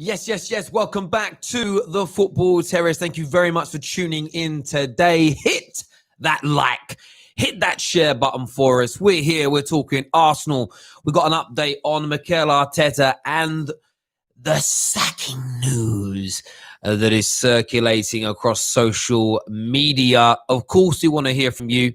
Yes. Welcome back to the Football Terrace. Thank you very much for tuning in today. Hit that like, hit that share button for us. We're here. We're talking Arsenal. We've got an update on Mikel Arteta and the sacking news that is circulating across social media. Of course, we want to hear from you.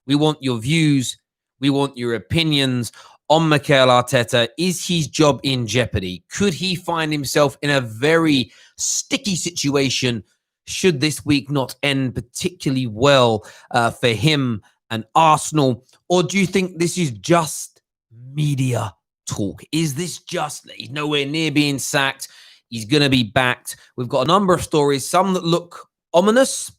We want your views. We want your opinions on Mikel Arteta. Is his job in jeopardy? Could he find himself in a very sticky situation should this week not end particularly well for him and Arsenal? Or do you think this is just media talk? Is this just he's nowhere near being sacked? He's going to be backed. We've got a number of stories, some that look ominous,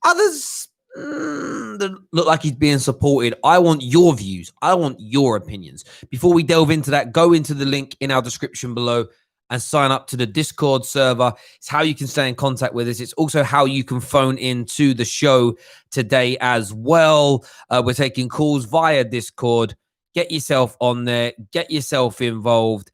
others that look like he's being supported. I want your views. I want your opinions. Before we delve into that, go into the link in our description below and sign up to the Discord server. It's how you can stay in contact with us. It's also how you can phone in to the show today as well. We're taking calls via Discord. Get yourself on there. Get yourself involved.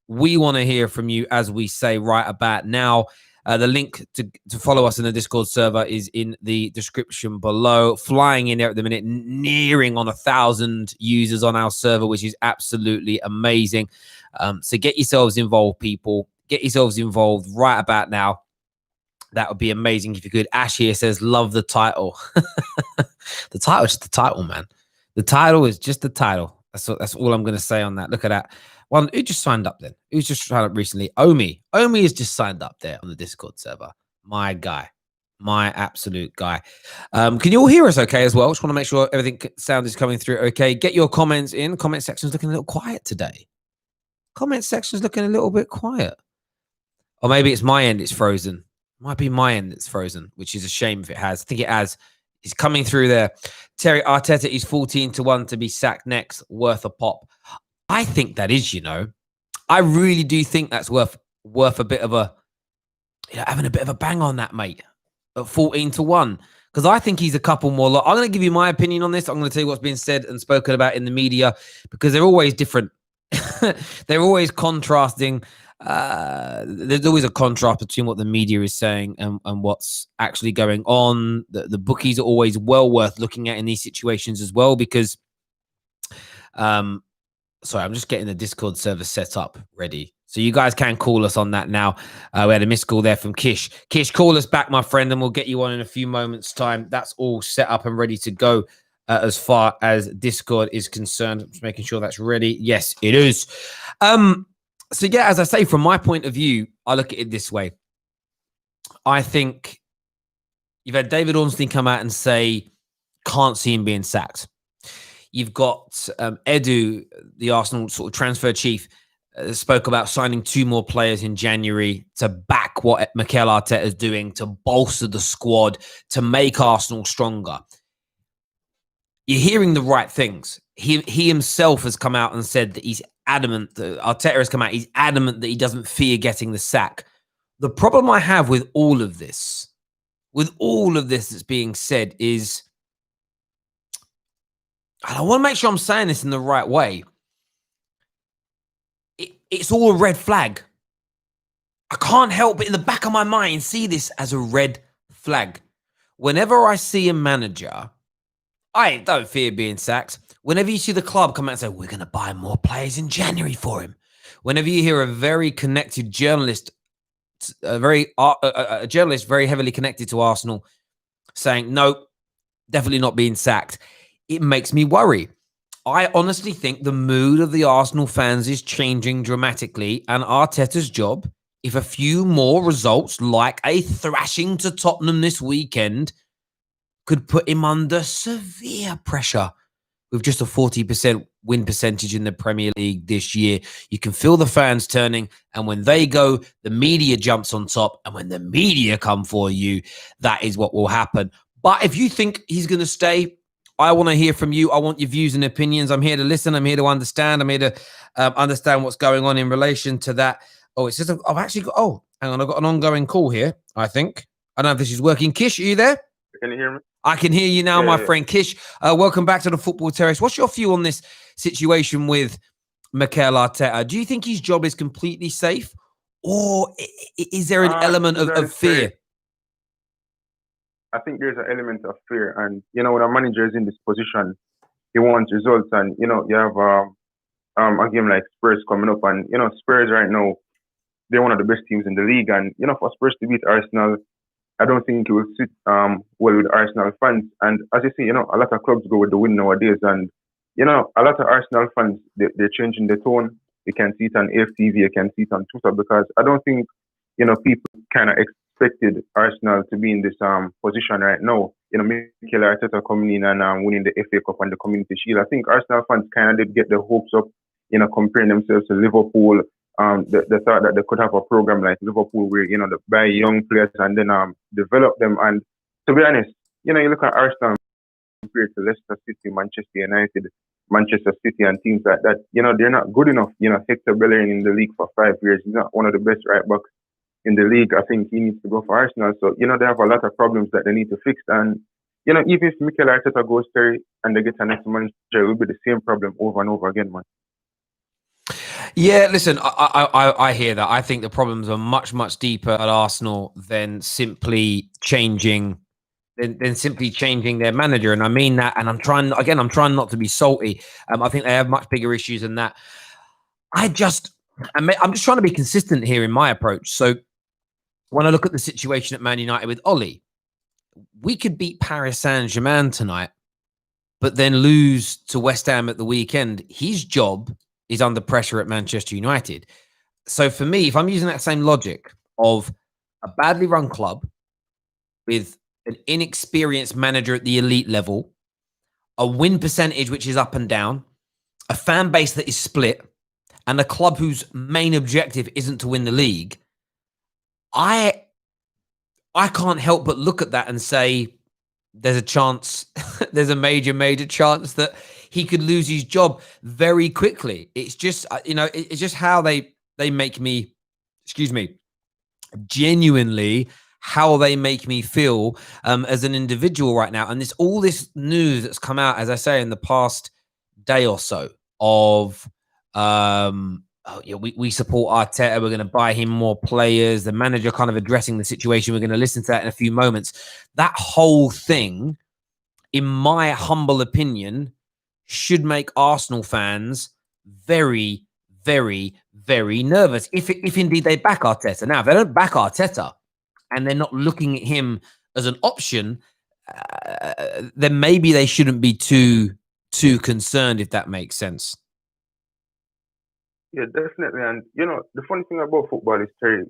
We want to hear from you, as we say right about now. The link to follow us in the Discord server is in the description below. Flying in there at the minute, nearing on 1,000 users on our server, which is absolutely amazing. So get yourselves involved, people. Get yourselves involved right about now. That would be amazing if you could. Ash here says, love the title. The title is just the title, man. The title is just the title. That's all I'm going to say on that. Look at that. One who just signed up then? Who's just signed up recently? Omi has just signed up there on the Discord server. My guy. My absolute guy. Can you all hear us okay as well? Just want to make sure everything sound is coming through okay. Get your comments in. Comment section's looking a little quiet today. Comment section's looking a little bit quiet. Or maybe it's my end it's frozen. Might be my end that's frozen, which is a shame if it has. I think it has. It's coming through there. Terry Arteta is 14-1 to be sacked next. Worth a pop. I think that is, I really do think that's worth a bit of a, having a bit of a bang on that, mate, at 14-1. Because I think he's a couple more. I'm going to give you my opinion on this. I'm going to tell you what's being said and spoken about in the media, because they're always different. They're always contrasting. There's always a contrast between what the media is saying and what's actually going on. The bookies are always well worth looking at in these situations as well, because sorry, I'm just getting the Discord server set up ready. So you guys can call us on that now. We had a missed call there from Kish. Kish, call us back, my friend, and we'll get you on in a few moments' time. That's all set up and ready to go as far as Discord is concerned. I'm just making sure that's ready. Yes, it is. So yeah, as I say, from my point of view, I look at it this way. I think you've had David Ornstein come out and say, can't see him being sacked. You've got Edu, the Arsenal sort of transfer chief, spoke about signing 2 more players in January to back what Mikel Arteta is doing, to bolster the squad, to make Arsenal stronger. You're hearing the right things. He himself has come out and said that he's adamant, Arteta has come out, he's adamant that he doesn't fear getting the sack. The problem I have with all of this that's being said is, and I want to make sure I'm saying this in the right way, it's all a red flag. I can't help but in the back of my mind see this as a red flag. Whenever I see a manager, I don't fear being sacked. Whenever you see the club come out and say, we're going to buy more players in January for him. Whenever you hear a very connected journalist, a journalist very heavily connected to Arsenal saying, no, definitely not being sacked, it makes me worry. I honestly think the mood of the Arsenal fans is changing dramatically, and Arteta's job, if a few more results like a thrashing to Tottenham this weekend, could put him under severe pressure with just a 40% win percentage in the Premier League this year. You can feel the fans turning, and when they go, the media jumps on top, and when the media come for you, that is what will happen. But if you think he's going to stay, I want to hear from you. I want your views and opinions. I'm here to listen. I'm here to understand. I'm here to understand what's going on in relation to that. Oh, it says I've actually got, oh, hang on. I've got an ongoing call here, I think. I don't know if this is working. Kish, are you there? Can you hear me? I can hear you now, my friend. Kish, welcome back to the Football Terrace. What's your view on this situation with Mikel Arteta? Do you think his job is completely safe, or is there an element To be of honest, Terry, fear? I think there's an element of fear, and when a manager is in this position, he wants results, and you have a game like Spurs coming up, and Spurs right now they're one of the best teams in the league, and for Spurs to beat Arsenal, I don't think it will sit well with Arsenal fans. And as you see, a lot of clubs go with the win nowadays, and a lot of Arsenal fans they're changing the tone. You can see it on AFTV, you can see it on Twitter, because I don't think people kind of expected Arsenal to be in this position right now. Mikel Arteta coming in and winning the FA Cup and the Community Shield. I think Arsenal fans kind of did get their hopes up, comparing themselves to Liverpool. They thought that they could have a program like Liverpool where they buy young players and then develop them. And to be honest, you look at Arsenal compared to Leicester City, Manchester United, Manchester City, and teams like that. They're not good enough. Hector Bellerin in the league for 5 years. He's not one of the best right backs in the league. I think he needs to go for Arsenal. So they have a lot of problems that they need to fix. And even if Mikel Arteta goes there and they get a next manager, it will be the same problem over and over again, man. Yeah, listen, I hear that. I think the problems are much deeper at Arsenal than simply changing their manager. And I mean that. And I'm trying not to be salty. I think they have much bigger issues than that. I'm just trying to be consistent here in my approach. So when I look at the situation at Man United with Ollie, we could beat Paris Saint-Germain tonight, but then lose to West Ham at the weekend. His job is under pressure at Manchester United. So for me, if I'm using that same logic of a badly run club with an inexperienced manager at the elite level, a win percentage which is up and down, a fan base that is split, and a club whose main objective isn't to win the league, I can't help but look at that and say there's a chance, there's a major chance that he could lose his job very quickly. It's just, it's just how they make me, genuinely how they make me feel as an individual right now. And all this news that's come out, as I say, in the past day or so of, we support Arteta. We're going to buy him more players. The manager kind of addressing the situation. We're going to listen to that in a few moments. That whole thing, in my humble opinion, should make Arsenal fans very, very, very nervous if indeed they back Arteta. Now, if they don't back Arteta and they're not looking at him as an option, then maybe they shouldn't be too concerned, if that makes sense. Yeah, definitely. And the funny thing about football is, Terry,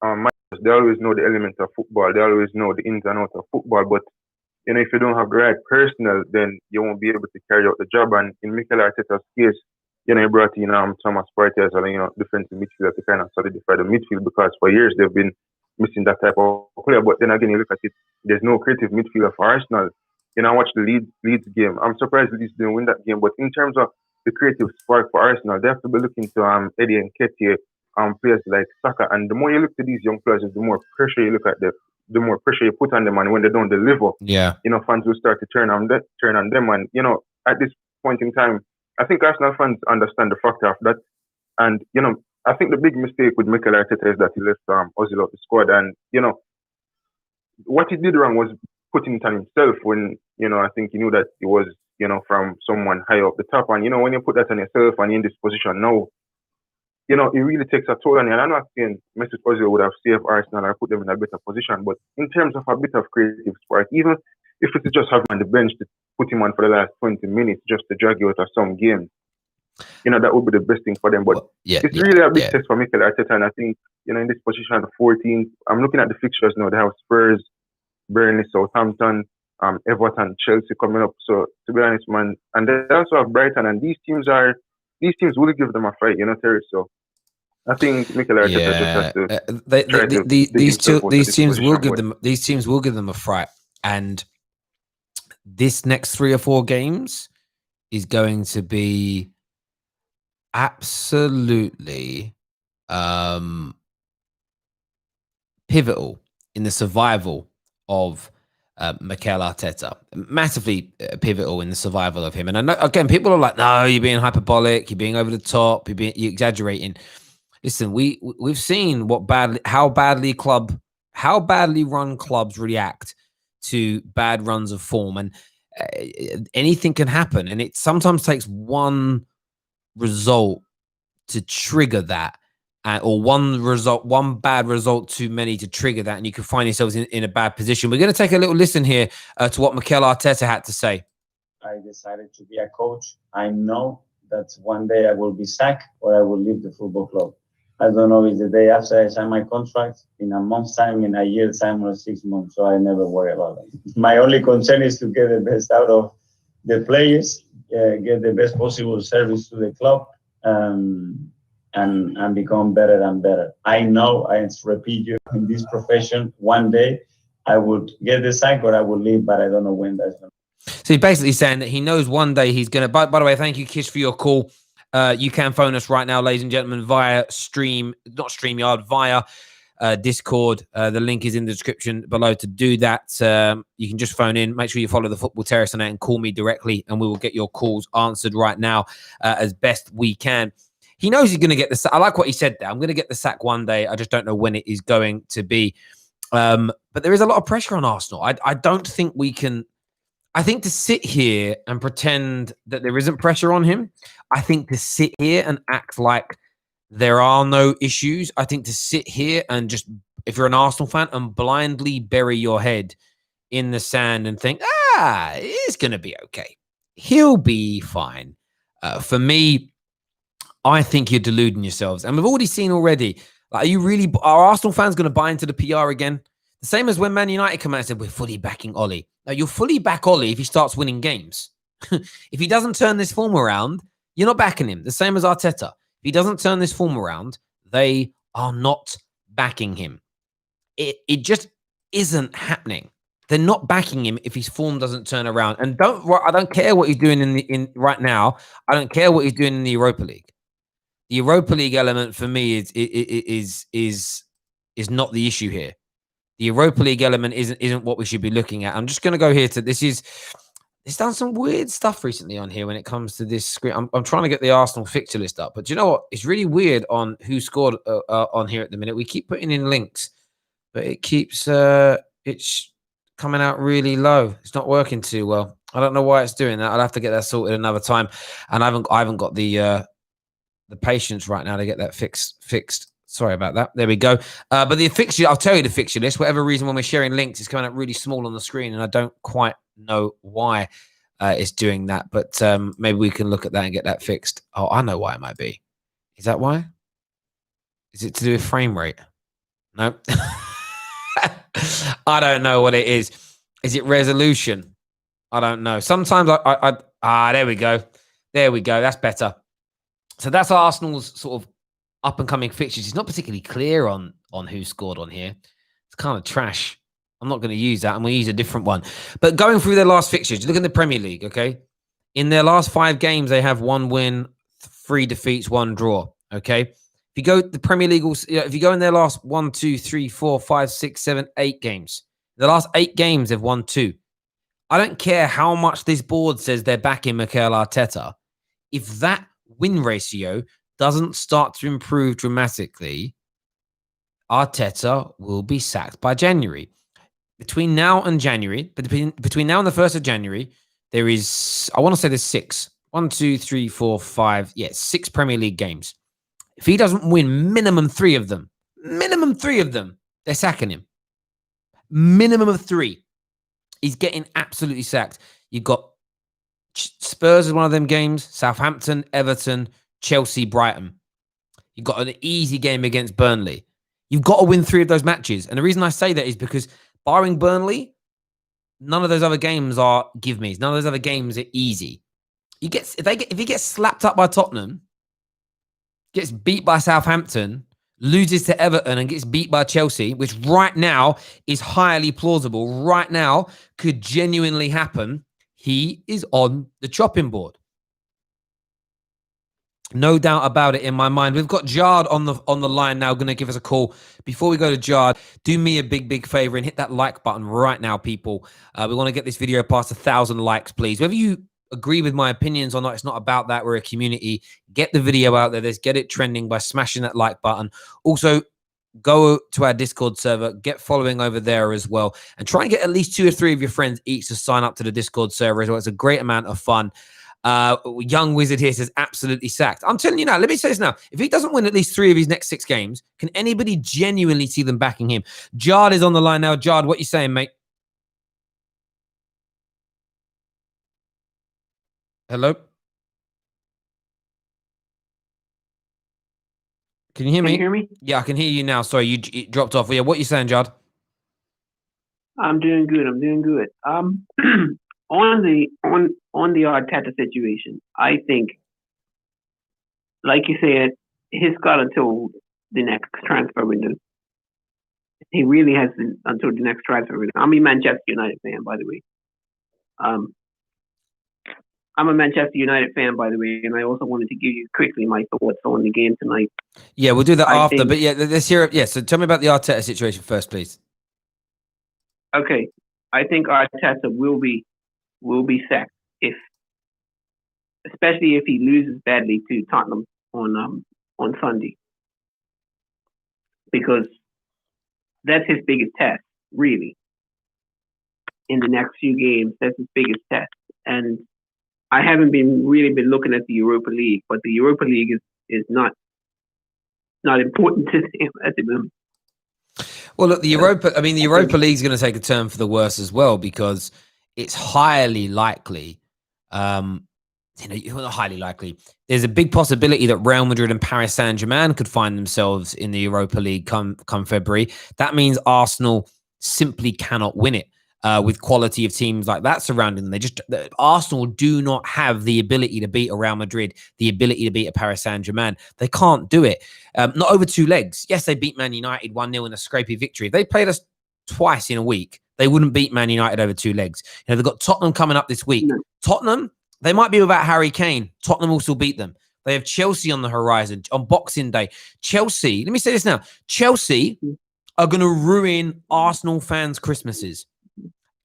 managers, they always know the elements of football. They always know the ins and outs of football. But if you don't have the right personnel, then you won't be able to carry out the job. And in Mikel Arteta's case, he brought in Thomas Partey as a defensive midfielder to kind of solidify the midfield, because for years they've been missing that type of player. But then again, you look at it, there's no creative midfielder for Arsenal. I watched the Leeds game. I'm surprised Leeds didn't win that game. But in terms of the creative spark for Arsenal, they have to be looking to Eddie and Nketiah, players like Saka. And the more you look to these young players, the more pressure you look at them, the more pressure you put on them. And when they don't deliver, fans will start to turn on them. And at this point in time, I think Arsenal fans understand the factor of that. And I think the big mistake with Mikel Arteta is that he left Ozil out the squad. And what he did wrong was putting it on himself when I think he knew that he was from someone high up the top. And when you put that on yourself and you're in this position now, it really takes a toll on you. And I'm not saying Mesut Ozil would have saved Arsenal or put them in a better position, but in terms of a bit of creative spark, even if it's just having on the bench to put him on for the last 20 minutes just to drag you out of some games, that would be the best thing for them. But it's really a big test for Mikel Arteta. And I think, in this position, 14th, I'm looking at the fixtures now. They have Spurs, Burnley, Southampton, Everton, Chelsea coming up. So to be honest, man, and they also have Brighton, and these teams will give them a fight, Terrace. So I think Mikel Arteta just has to. These teams will give them a fright, and this next 3 or 4 games is going to be absolutely pivotal in the survival of Mikel Arteta. Massively pivotal in the survival of him. And I know, again, people are like, no, you're being hyperbolic, you're being over the top, you're exaggerating. Listen, we've seen how badly run clubs react to bad runs of form, and anything can happen. And it sometimes takes one result to trigger that, or one bad result too many to trigger that, and you can find yourselves in a bad position. We're going to take a little listen here to what Mikel Arteta had to say. I decided to be a coach. I know that one day I will be sacked or I will leave the football club. I don't know if the day after I sign my contract, in a month's time, in a year's time, or 6 months. So I never worry about it. My only concern is to get the best out of the players, get the best possible service to the club, and become better and better. I know, I repeat you, in this profession, one day I would get the sack or I will leave, but I don't know when that's going to. So he's basically saying that he knows one day he's going to... By the way, thank you, Kish, for your call. You can phone us right now, ladies and gentlemen, via StreamYard, via Discord. The link is in the description below to do that. You can just phone in. Make sure you follow the Football Terrace on that and call me directly, and we will get your calls answered right now as best we can. He knows he's going to get the sack. I like what he said there. I'm going to get the sack one day. I just don't know when it is going to be. But there is a lot of pressure on Arsenal. I don't think we can... I think to sit here and pretend that there isn't pressure on him, I think to sit here and act like there are no issues, I think to sit here and just, if you're an Arsenal fan, and blindly bury your head in the sand and think, it's going to be okay. He'll be fine. For me, I think you're deluding yourselves. And we've already seen already, like, are Arsenal fans going to buy into the PR again? The same as when Man United come out and said, we're fully backing Ollie. Now, you'll fully back Ollie if he starts winning games. If he doesn't turn this form around, you're not backing him. The same as Arteta. If he doesn't turn this form around, they are not backing him. It just isn't happening. They're not backing him if his form doesn't turn around. And I don't care what he's doing in right now. I don't care what he's doing in the Europa League. The Europa League element for me is not the issue here. The Europa League element isn't what we should be looking at. I'm just going to go here to it's done some weird stuff recently on here when it comes to this screen. I'm trying to get the Arsenal fixture list up, but do you know what? It's really weird on who scored on here at the minute. We keep putting in links, but it keeps it's coming out really low. It's not working too well. I don't know why it's doing that. I'll have to get that sorted another time, and I haven't got the patience right now to get that fixed. Sorry about that. There we go. But the fixture, I'll tell you the fixture list. Whatever reason, when we're sharing links, it's coming out really small on the screen, and I don't quite know why it's doing that. But maybe we can look at that and get that fixed. Oh, I know why it might be. Is that why? Is it to do with frame rate? No. I don't know what it is. Is it resolution? I don't know. Sometimes there we go. There we go. That's better. So that's Arsenal's sort of up and coming fixtures. It's not particularly clear on who scored on here. It's kind of trash. I'm not going to use that. I'm going to use a different one. But going through their last fixtures, look at the Premier League, okay? In their last 5 games, they have 1 win, 3 defeats, 1 draw, okay? If you go the Premier League, if you go in their last 1, 2, 3, 4, 5, 6, 7, 8 games, the last 8 games, they've won 2. I don't care how much this board says they're backing Mikel Arteta. If that win ratio doesn't start to improve dramatically, Arteta will be sacked by January. Between now and January, between now and the 1st of January, there is, I want to say there's 6. 1, 2, 3, 4, 5. Yeah, 6 Premier League games. If he doesn't win minimum 3 of them, they're sacking him. Minimum of 3. He's getting absolutely sacked. You've got Spurs is one of them games, Southampton, Everton, Chelsea, Brighton. You've got an easy game against Burnley. You've got to win 3 of those matches. And the reason I say that is because barring Burnley, none of those other games are give-me's. None of those other games are easy. If he gets slapped up by Tottenham, gets beat by Southampton, loses to Everton and gets beat by Chelsea, which right now is highly plausible, right now could genuinely happen, he is on the chopping board. No doubt about it in my mind. We've got Jard on the line now, going to give us a call. Before we go to Jard, do me a big favor and hit that like button right now, people. We want to get this video past 1,000 likes, please. Whether you agree with my opinions or not, it's not about that. We're a community. Get the video out there. Let's get it trending by smashing that like button. Also, go to our Discord server, get following over there as well, and try and get at least 2 or 3 of your friends each to sign up to the Discord server as well. It's a great amount of fun. Young Wizard here says absolutely sacked. I'm telling you now, let me say this now. If he doesn't win at least 3 of his next 6 games, can anybody genuinely see them backing him? Jard is on the line now. Jard, what you saying, mate? Hello? Can you hear me? Can you hear me? Yeah, I can hear you now. Sorry, you dropped off. Yeah, what you saying, Jard? I'm doing good. I'm doing good. On the Arteta situation, I think, like you said, he's got until the next transfer window. He really has until the next transfer window. I'm a Manchester United fan, by the way. I'm a Manchester United fan, by the way, and I also wanted to give you quickly my thoughts on the game tonight. Yeah, we'll do that after. But yeah, let's hear it. Yeah, so tell me about the Arteta situation first, please. Okay, I think Arteta will be sacked especially if he loses badly to Tottenham on Sunday, because that's his biggest test, really. In the next few games, that's his biggest test, and I haven't really been looking at the Europa League, but the Europa League is not important to him at the moment. Well, look, the Europa League is going to take a turn for the worse as well, because it's highly likely, highly likely. There's a big possibility that Real Madrid and Paris Saint-Germain could find themselves in the Europa League come February. That means Arsenal simply cannot win it. With quality of teams like that surrounding them, Arsenal do not have the ability to beat a Real Madrid, the ability to beat a Paris Saint-Germain. They can't do it. Not over 2 legs. Yes, they beat Man United 1-0 in a scrapey victory. If they played us twice in a week, they wouldn't beat Man United over 2 legs. They've got Tottenham coming up this week. Tottenham, they might be without Harry Kane. Tottenham will still beat them. They have Chelsea on the horizon on Boxing Day. Chelsea, let me say this now. Chelsea are going to ruin Arsenal fans' Christmases.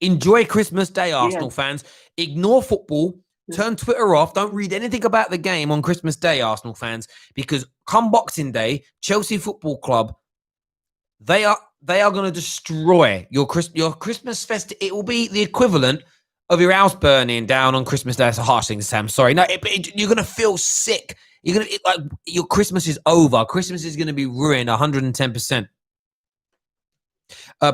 Enjoy Christmas Day, Arsenal fans. Ignore football. Turn Twitter off. Don't read anything about the game on Christmas Day, Arsenal fans, because come Boxing Day, Chelsea Football Club, they are going to destroy your Christmas fest. It will be the equivalent of your house burning down on Christmas Day. That's a harsh thing to say. I'm sorry. No, you're going to feel sick. Your Christmas is over. Christmas is going to be ruined 110%.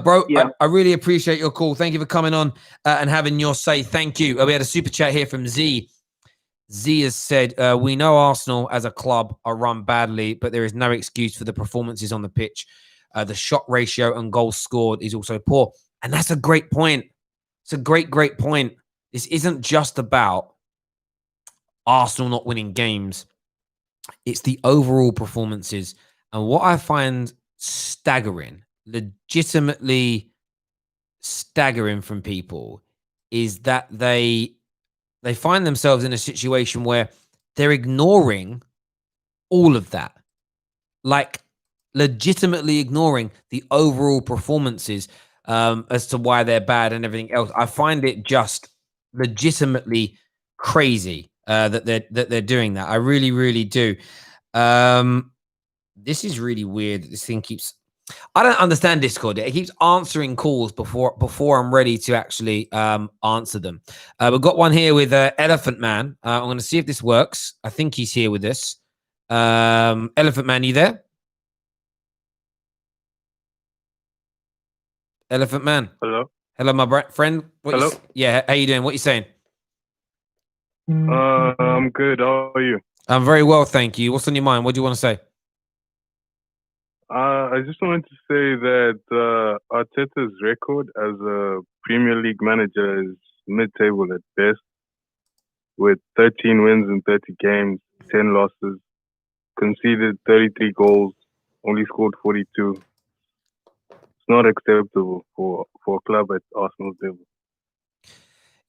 Bro, yeah. I really appreciate your call. Thank you for coming on and having your say. Thank you. We had a super chat here from Z. Z has said, we know Arsenal as a club are run badly, but there is no excuse for the performances on the pitch. The shot ratio and goals scored is also poor. And that's a great point. It's a great point. This isn't just about Arsenal not winning games. It's the overall performances. And what I find staggering, legitimately staggering from people, is that they find themselves in a situation where they're ignoring all of that, like legitimately ignoring the overall performances as to why they're bad and everything else. I find it just legitimately crazy that they're doing that. I really do. This is really weird. This thing keeps. I don't understand Discord. It keeps answering calls before I'm ready to actually answer them. We've got one here with Elephant Man. I'm going to see if this works. I think he's here with us. Elephant Man, you there? Elephant Man. Hello. Hello, my friend. Hello. Yeah, how you doing? What you saying? I'm good. How are you? I'm very well, thank you. What's on your mind? What do you want to say? I just wanted to say that Arteta's record as a Premier League manager is mid-table at best, with 13 wins in 30 games, 10 losses, conceded 33 goals, only scored 42. It's not acceptable for a club at Arsenal's level.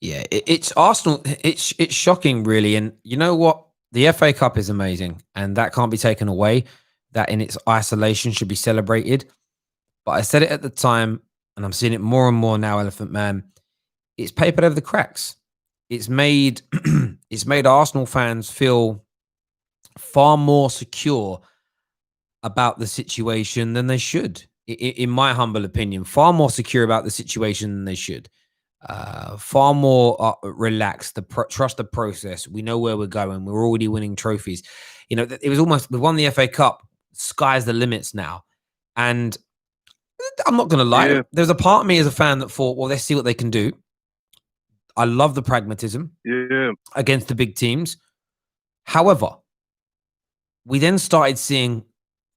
Yeah, it's Arsenal. It's shocking, really. And you know what? The FA Cup is amazing, and that can't be taken away. That in its isolation should be celebrated. But I said it at the time, and I'm seeing it more and more now, Elephant Man. It's papered over the cracks. it's made it's made Arsenal fans feel far more secure about the situation than they should. In my humble opinion, far more secure about the situation than they should. Far more relaxed. Trust the process. We know where we're going. We're already winning trophies. You know, it was almost, we won the FA Cup. Sky's the limits now. And I'm not going to lie. Yeah. There's a part of me as a fan that thought, well, let's see what they can do. I love the pragmatism against the big teams. However, we then started seeing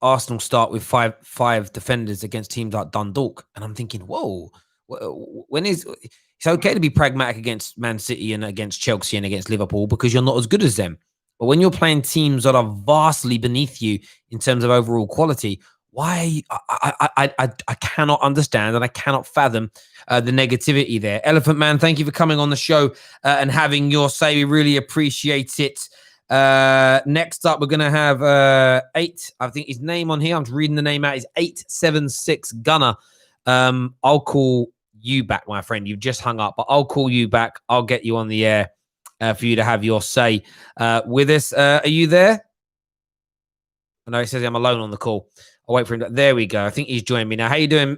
Arsenal start with five defenders against teams like Dundalk. And I'm thinking, whoa, it's okay to be pragmatic against Man City and against Chelsea and against Liverpool because you're not as good as them. But when you're playing teams that are vastly beneath you in terms of overall quality, why I cannot understand and I cannot fathom the negativity there. Elephant Man, thank you for coming on the show and having your say. We really appreciate it. Next up, we're going to have I think his name on here, I'm just reading the name out, is 876 Gunner. I'll call you back, my friend. You've just hung up, but I'll call you back. I'll get you on the air for you to have your say with us. Are you there? No, he says I'm alone on the call. I'll wait for him. There we go. I think he's joined me now. How you doing?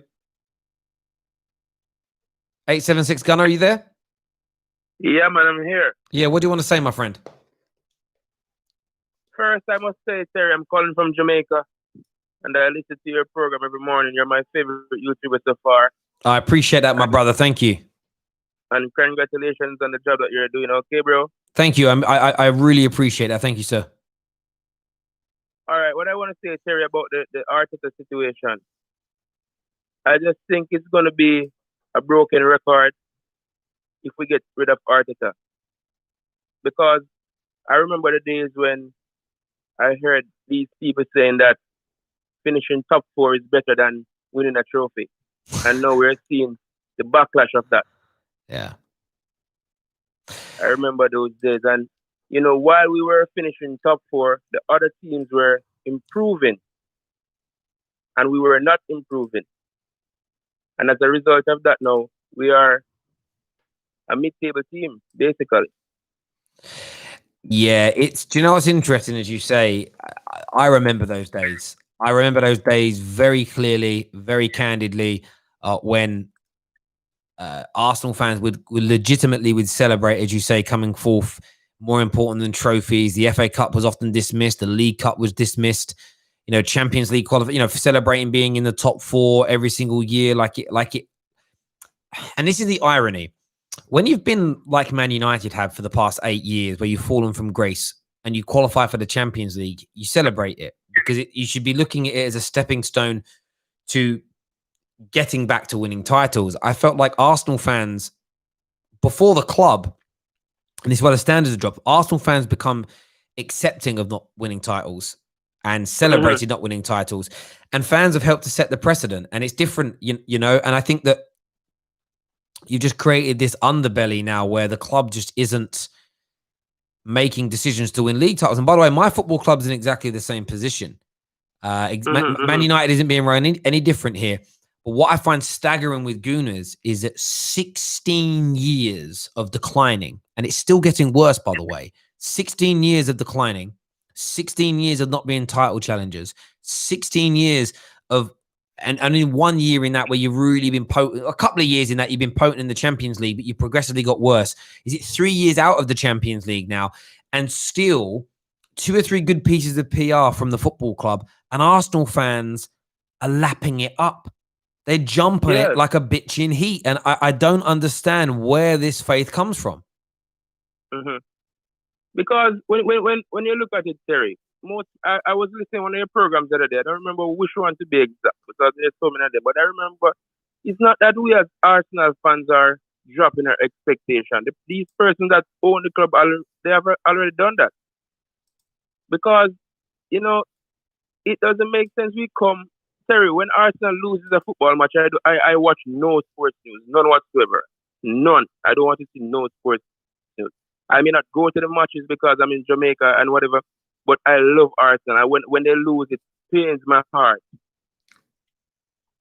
876 Gunner, are you there? Yeah, man, I'm here. Yeah, what do you want to say, my friend? First, I must say, Terry, I'm calling from Jamaica, and I listen to your program every morning. You're my favorite YouTuber so far. I appreciate that, my brother. Thank you. And congratulations on the job that you're doing. Okay, bro? Thank you. I really appreciate that. Thank you, sir. All right, what I want to say, Terry, about the Arteta situation, I just think it's going to be a broken record if we get rid of Arteta. Because I remember the days when I heard these people saying that finishing top 4 is better than winning a trophy. And now we're seeing the backlash of that. Yeah. I remember those days. And, you know, while we were finishing top 4, the other teams were improving. And we were not improving. And as a result of that now, we are a mid-table team, basically. Yeah, do you know what's interesting, as you say, I remember those days. I remember those days very clearly, very candidly, when Arsenal fans would legitimately celebrate, as you say, coming forth more important than trophies. The FA Cup was often dismissed. The League Cup was dismissed. You know, Champions League qualify. You know, celebrating being in the top 4 every single year, like it. And this is the irony. When you've been like Man United have for the past 8 years, where you've fallen from grace and you qualify for the Champions League, you celebrate it because you should be looking at it as a stepping stone to getting back to winning titles. I felt like Arsenal fans, before the club, and this is where the standards have dropped, Arsenal fans become accepting of not winning titles and celebrating not winning titles. And fans have helped to set the precedent. And it's different, you know, and I think that you've just created this underbelly now where the club just isn't making decisions to win league titles. And by the way, my football club's in exactly the same position. Man United isn't being run any different here. But what I find staggering with Gooners is that 16 years of declining, and it's still getting worse, by the way. 16 years of declining, 16 years of not being title challengers, 16 years of, and only 1 year in that where you've really been potent, a couple of years in that you've been potent in the Champions League, but you progressively got worse. Is it 3 years out of the Champions League now? And still 2 or 3 good pieces of PR from the football club, and Arsenal fans are lapping it up. They're jumping it like a bitch in heat. And I don't understand where this faith comes from. Because when you look at it, Terry, I was listening to one of your programs the other day. I don't remember which one to be exact because there's so many of them. But I remember it's not that we as Arsenal fans are dropping our expectation. These persons that own the club, they have already done that. Because, you know, it doesn't make sense. We come, Terry, when Arsenal loses a football match, I watch no sports news, none whatsoever. None. I don't want to see no sports news. I may not go to the matches because I'm in Jamaica and whatever, but I love Arsenal. When they lose, it pains my heart.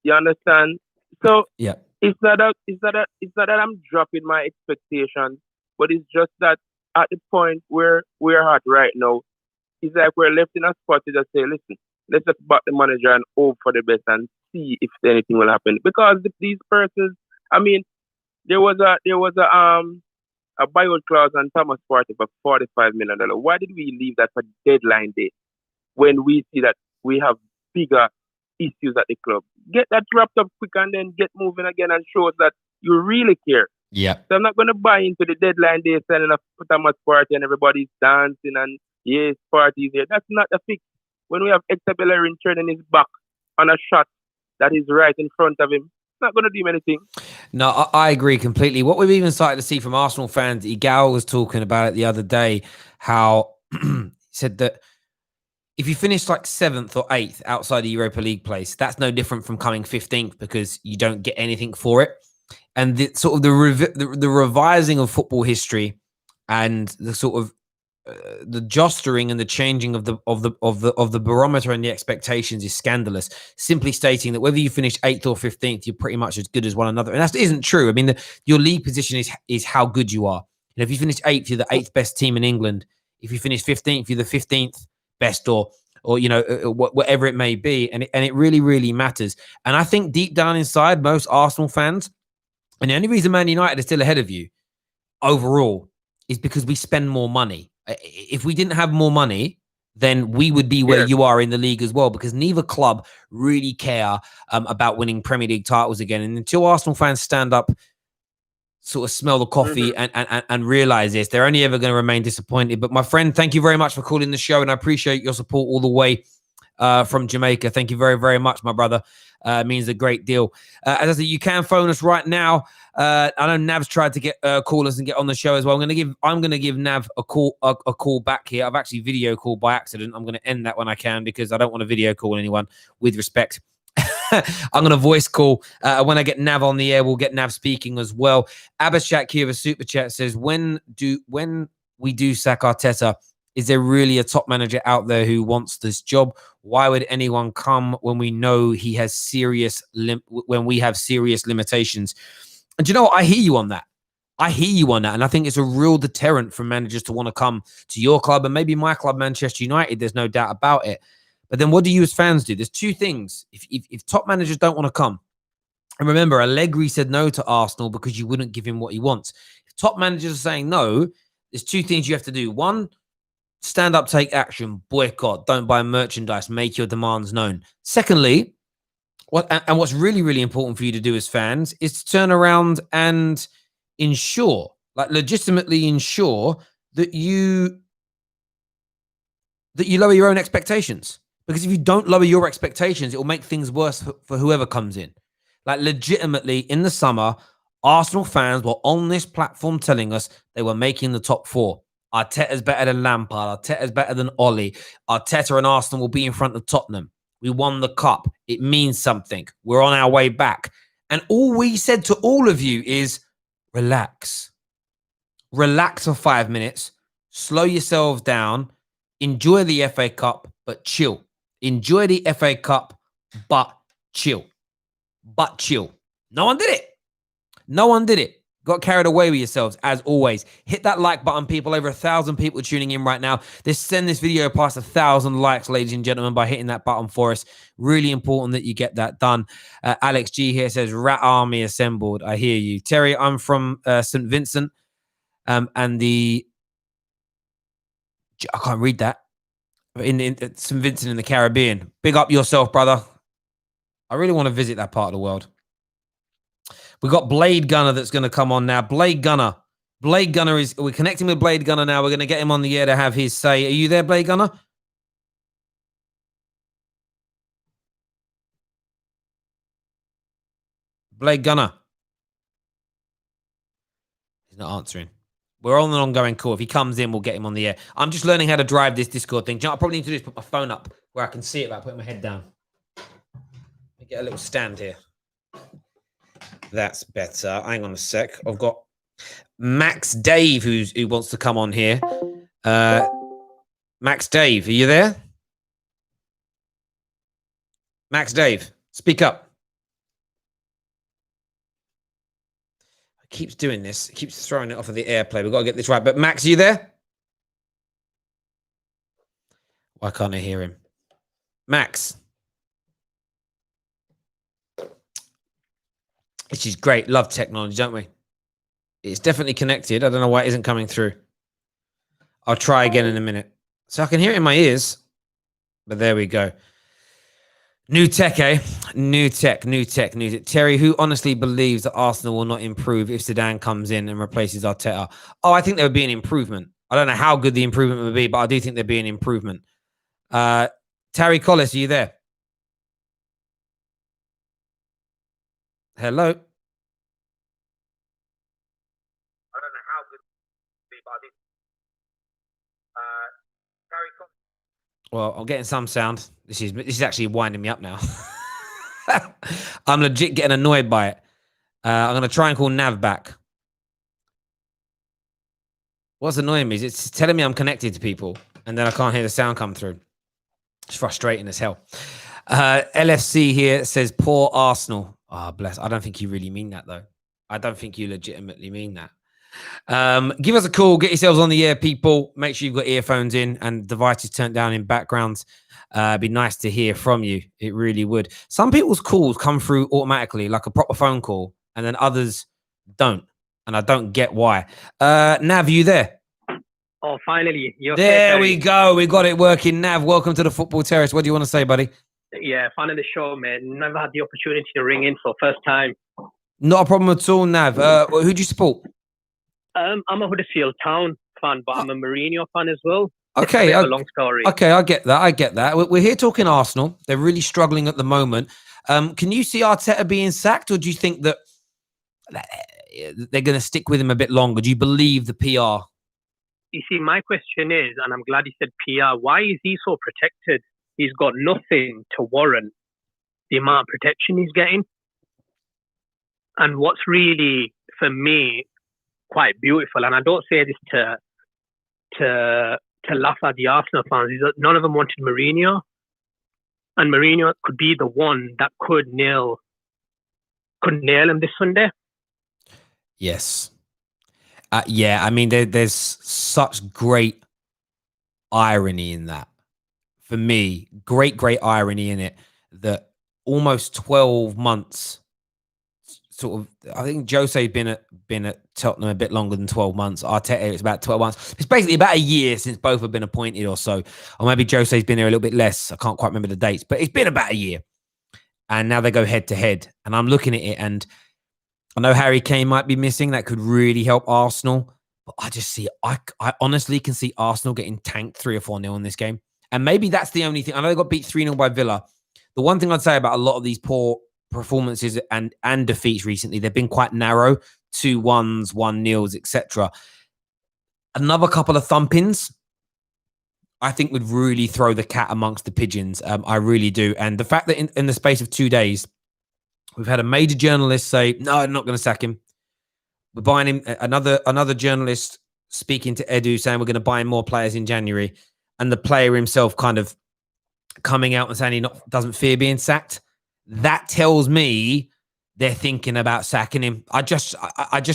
You understand? So yeah, it's not that I'm dropping my expectations. But it's just that at the point where we're at right now, it's like we're left in a spot to just say, listen, let's just back the manager and hope for the best and see if anything will happen. Because these persons, I mean, there was a buyout clause on Thomas Partey for $45 million. Why did we leave that for deadline day when we see that we have bigger issues at the club? Get that wrapped up quick and then get moving again and show us that you really care. Yeah. So I'm not going to buy into the deadline day selling a Thomas Partey and everybody's dancing and yes, parties here. That's not a fix. When we have Hector Bellerin turning his back on a shot that is right in front of him, it's not going to do him anything. No, I agree completely. What we've even started to see from Arsenal fans, Igal was talking about it the other day, how he said that if you finish like 7th or 8th outside the Europa League place, that's no different from coming 15th because you don't get anything for it. And the sort of the revising of football history and the sort of the jostering and the changing of the barometer and the expectations is scandalous. Simply stating that whether you finish 8th or 15th, you're pretty much as good as one another, and that isn't true. I mean, your league position is how good you are. And if you finish 8th, you're the 8th best team in England. If you finish 15th, you're the 15th best, or whatever it may be, and it really matters. And I think deep down inside, most Arsenal fans, and the only reason Man United is still ahead of you overall is because we spend more money. If we didn't have more money, then we would be where you are in the league as well, because neither club really care about winning Premier League titles again. And until Arsenal fans stand up, sort of smell the coffee and realize this, they're only ever going to remain disappointed. But my friend, thank you very much for calling the show, and I appreciate your support all the way from Jamaica. Thank you very much, my brother. Means a great deal. As I said, you can phone us right now. I know Nav's tried to get call us and get on the show as well. I'm gonna give Nav a call back here. I've actually video called by accident. I'm gonna end that when I can because I don't want to video call anyone, with respect. I'm going to voice call. When I get Nav on the air, we'll get Nav speaking as well. Abhishek here of Super Chat says, when we do sack Arteta, is there really a top manager out there who wants this job? Why would anyone come when we know he has when we have serious limitations? And you know what? I hear you on that. And I think it's a real deterrent for managers to want to come to your club and maybe my club, Manchester United. There's no doubt about it. But then what do you as fans do? There's two things. If top managers don't want to come, and remember, Allegri said no to Arsenal because you wouldn't give him what he wants. If top managers are saying no, there's two things you have to do. One, stand up, take action, boycott, don't buy merchandise, make your demands known. Secondly, what's really important for you to do as fans is to turn around and ensure, like legitimately ensure, that you lower your own expectations. Because if you don't lower your expectations, it will make things worse for whoever comes in. Like legitimately, in the summer, Arsenal fans were on this platform telling us they were making the top four. Arteta's better than Lampard. Arteta's better than Ollie. Arteta and Arsenal will be in front of Tottenham. We won the cup. It means something. We're on our way back. And all we said to all of you is, relax. Relax for 5 minutes. Slow yourselves down. Enjoy the FA Cup, but chill. Enjoy the FA Cup, but chill. No one did it. Got carried away with yourselves, as always. Hit that like button, people. Over 1,000 people tuning in right now. Send this video past 1,000 likes, ladies and gentlemen, by hitting that button for us. Really important that you get that done. Alex G here says, Rat Army assembled. I hear you. Terry, I'm from St. Vincent. I can't read that. In St. Vincent in the Caribbean. Big up yourself, brother. I really want to visit that part of the world. We've got Blade Gunner that's going to come on now. Blade Gunner we're connecting with Blade Gunner now. We're going to get him on the air to have his say. Are you there, Blade Gunner? Blade Gunner. He's not answering. We're on an ongoing call. If he comes in, we'll get him on the air. I'm just learning how to drive this Discord thing. Do you know what I probably need to do is put my phone up where I can see it without putting my head down. Let me get a little stand here. That's better. Hang on a sec. I've got Max Dave who wants to come on here. Max Dave, are you there? Max Dave, speak up. keeps doing this. It keeps throwing it off of the airplay. We've got to get this right. But Max, are you there? Why can't I hear him? Max. Which is great. Love technology, don't we? It's definitely connected. I don't know why it isn't coming through. I'll try again in a minute. So I can hear it in my ears. But there we go. New tech, eh? New tech. Terry, who honestly believes that Arsenal will not improve if Zidane comes in and replaces Arteta? Oh, I think there would be an improvement. I don't know how good the improvement would be, but I do think there'd be an improvement. Terry Collis, are you there? Hello? I don't know how good it would be, but I do. Terry Collis. Well, I'm getting some sound. This is actually winding me up now. I'm legit getting annoyed by it. I'm going to try and call Nav back. What's annoying me is it's telling me I'm connected to people, and then I can't hear the sound come through. It's frustrating as hell. LFC here says, poor Arsenal. Ah, bless. I don't think you really mean that, though. I don't think you legitimately mean that. Give us a call. Get yourselves on the air, people. Make sure you've got earphones in and devices turned down in backgrounds. It'd be nice to hear from you. It really would. Some people's calls come through automatically, like a proper phone call, and then others don't. And I don't get why. Nav, are you there? Oh, finally. There we go. We got it working. Nav, welcome to the Football Terrace. What do you want to say, buddy? Yeah, fun of the show, man. Never had the opportunity to ring in for first time. Not a problem at all, Nav. Who do you support? I'm a Huddersfield Town fan, but I'm a Mourinho fan as well. Okay. It's a long story. Okay, I get that. We're here talking Arsenal. They're really struggling at the moment. Can you see Arteta being sacked, or do you think that they're going to stick with him a bit longer? Do you believe the PR? You see, my question is, and I'm glad you said PR, why is he so protected? He's got nothing to warrant the amount of protection he's getting. And what's really, for me, quite beautiful, and I don't say this to laugh at the Arsenal fans, is that none of them wanted Mourinho. And Mourinho could be the one that could nail him this Sunday. Yes. Yeah, I mean, there's such great irony in that. For me, great irony in it that almost 12 months, sort of, I think Jose's been at Tottenham a bit longer than 12 months. Arteta, it's about 12 months. It's basically about a year since both have been appointed or so. Or maybe Jose's been there a little bit less. I can't quite remember the dates, but it's been about a year. And now they go head to head. And I'm looking at it, and I know Harry Kane might be missing. That could really help Arsenal. But I just see, I honestly can see Arsenal getting tanked 3 or 4-0 in this game. And maybe that's the only thing. I know they got beat 3-0 by Villa. The one thing I'd say about a lot of these poor performances and defeats recently, they've been quite narrow. 2-1s, 1-0s, etc. Another couple of thumpings, I think, would really throw the cat amongst the pigeons. I really do. And the fact that in the space of 2 days, we've had a major journalist say, no, I'm not going to sack him. We're buying him. Another journalist speaking to Edu saying we're going to buy him more players in January. And the player himself kind of coming out and saying he doesn't fear being sacked. That tells me they're thinking about sacking him. I just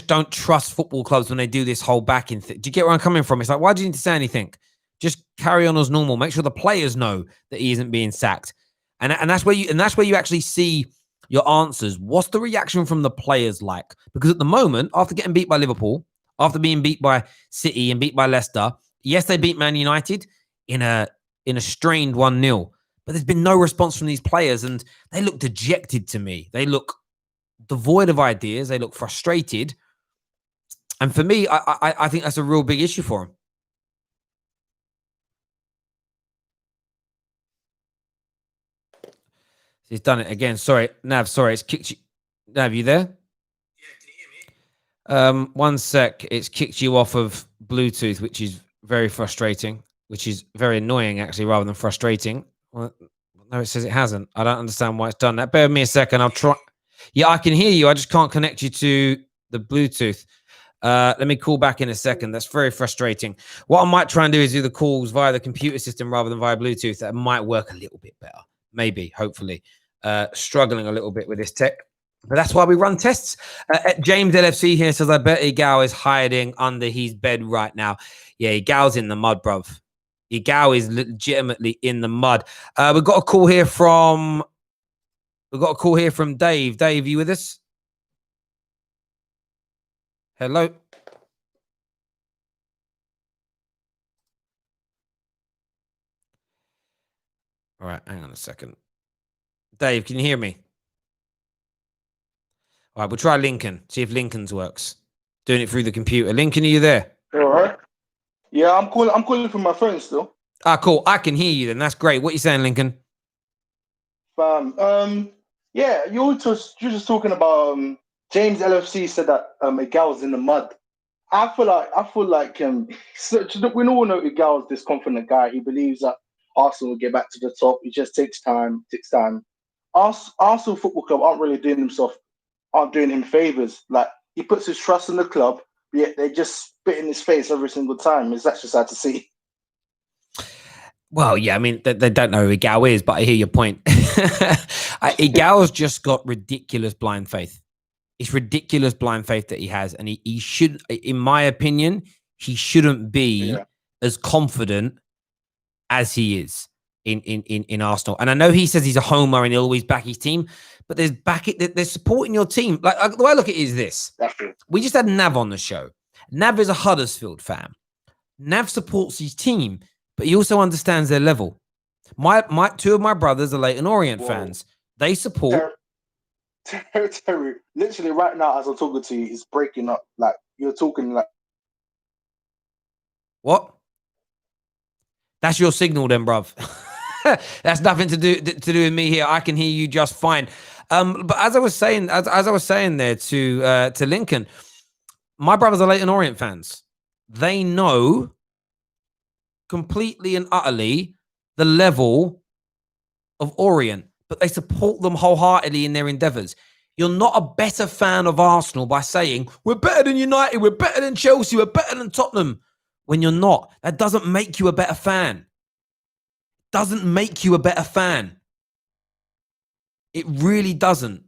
don't trust football clubs when they do this whole backing thing. Do you get where I'm coming from? It's like, why do you need to say anything? Just carry on as normal. Make sure the players know that he isn't being sacked. And that's where you actually see your answers. What's the reaction from the players like? Because at the moment, after getting beat by Liverpool, after being beat by City and beat by Leicester, yes, they beat Man United in a strained 1-0. But there's been no response from these players, and they look dejected to me. They look devoid of ideas. They look frustrated. And for me, I think that's a real big issue for them. He's done it again. Sorry, Nav. Sorry, it's kicked you. Nav, you there? Yeah, can you hear me? 1 sec. It's kicked you off of Bluetooth, which is very frustrating, which is very annoying, actually, rather than frustrating. Well, no, it says it hasn't. I don't understand why it's done that. Bear with me a second. I'll try. Yeah, I can hear you. I just can't connect you to the Bluetooth. Let me call back in a second. That's very frustrating. What I might try and do is do the calls via the computer system rather than via Bluetooth. That might work a little bit better. Maybe, hopefully. Struggling a little bit with this tech. But that's why we run tests. James LFC here says, I bet Igao is hiding under his bed right now. Yeah, Igao's in the mud, bruv. Igao is legitimately in the mud. We've got a call here from Dave. Dave, you with us? Hello. All right, hang on a second. Dave, can you hear me? All right, we'll try Lincoln. See if Lincoln's works. Doing it through the computer. Lincoln, are you there? All right. Yeah, I'm calling from my phone still. Ah, cool. I can hear you then. That's great. What are you saying, Lincoln? Yeah, you're just talking about James LFC said that Igal's in the mud. I feel like we all know Igal's this confident guy. He believes that Arsenal will get back to the top. It just takes time. Arsenal Football Club aren't doing him favors. Like, he puts his trust in the club, yet they just spit in his face every single time. It's actually sad to see. Well, yeah, I mean, they don't know who Igao is, but I hear your point. Igao's just got ridiculous blind faith. It's ridiculous blind faith that he has. And he should, in my opinion, he shouldn't be as confident as he is in Arsenal. And I know he says he's a homer and he'll always back his team, but there's supporting your team. Like, the way I look at it is this. We just had Nav on the show. Nav is a Huddersfield fan. Nav supports his team, but he also understands their level. My two of my brothers are Leyton Orient fans. They support. Terry, literally right now as I'm talking to you, it's breaking up. Like, you're talking like. What? That's your signal then, bruv. That's nothing to do with me here. I can hear you just fine. But as I was saying, there to Lincoln, my brothers are Leyton Orient fans. They know completely and utterly the level of Orient, but they support them wholeheartedly in their endeavours. You're not a better fan of Arsenal by saying, we're better than United, we're better than Chelsea, we're better than Tottenham, when you're not. That doesn't make you a better fan. Doesn't make you a better fan. It really doesn't.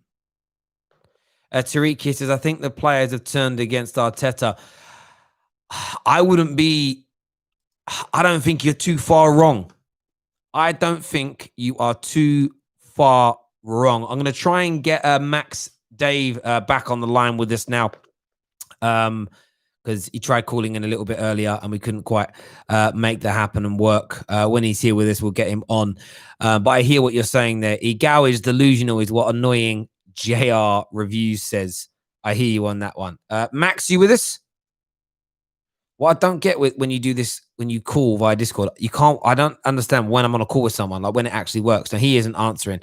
Tariq says, I think the players have turned against Arteta. I don't think you're too far wrong. I don't think you are too far wrong. I'm going to try and get Max Dave back on the line with us now, because he tried calling in a little bit earlier and we couldn't quite make that happen and work. When he's here with us, we'll get him on. But I hear what you're saying there. Igao is delusional is what Annoying JR Reviews says. I hear you on that one. Max, you with us? What I don't get when you do this, when you call via Discord, I don't understand when I'm on a call with someone, like when it actually works. Now, he isn't answering.